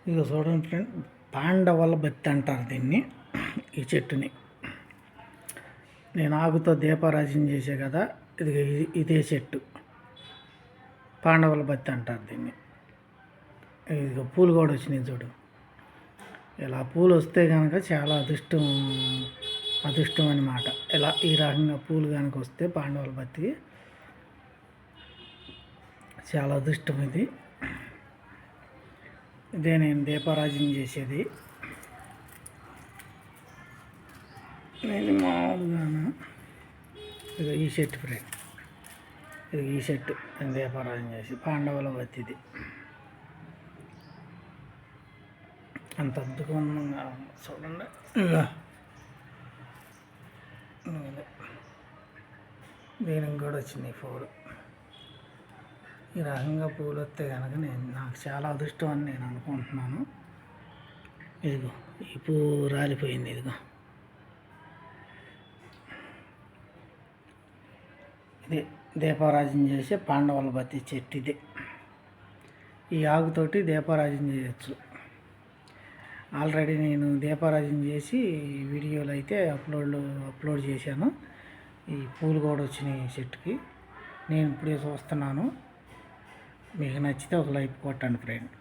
ఇక చూడండి ఫ్రెండ్, పాండవుల బత్తి అంటారు దీన్ని. ఈ చెట్టుని నేను ఆకుతో దీపారాజన చేసే కదా, ఇదే చెట్టు పాండవుల బత్తి అంటారు దీన్ని. ఇదిగో పూలు కూడా వచ్చినాయి చూడు. ఇలా పూలు వస్తే కనుక చాలా అదృష్టం అన్నమాట. ఇలా ఈ రకంగా పూలు కనుక వస్తే పాండవుల బత్తికి చాలా అదృష్టం. ఇదే నేను దీపారాజన చేసేది. ఇది మామూలుగాను ఇది ఈ చెట్టు ఫ్రెండ్, ఇది ఈ చెట్టు నేను దీపారాజన చేసి పాండవుల బత్తిది. అంత అద్భుతంగా చూడండి. దీనికి కూడా వచ్చినాయి పూలు. ఈ రకంగా పూలు వస్తే కనుక నాకు చాలా అదృష్టం అని నేను అనుకుంటున్నాను. ఇదిగో ఈ పువ్వు రాలిపోయింది. ఇదిగో ఇది దీపారాజన చేసే పాండవుల బత్తి చెట్టు. ఇది ఈ ఆకుతోటి దీపారాజన చేయొచ్చు. ఆల్రెడీ నేను దీపారాజన చేసి వీడియోలు అయితే అప్లోడ్ చేశాను. ఈ పూలు కూడా వచ్చినాయి చెట్టుకి. నేను ఇప్పుడే చూస్తున్నాను. మీకు నచ్చితే ఒక లైక్ కొట్టండి ఫ్రెండ్.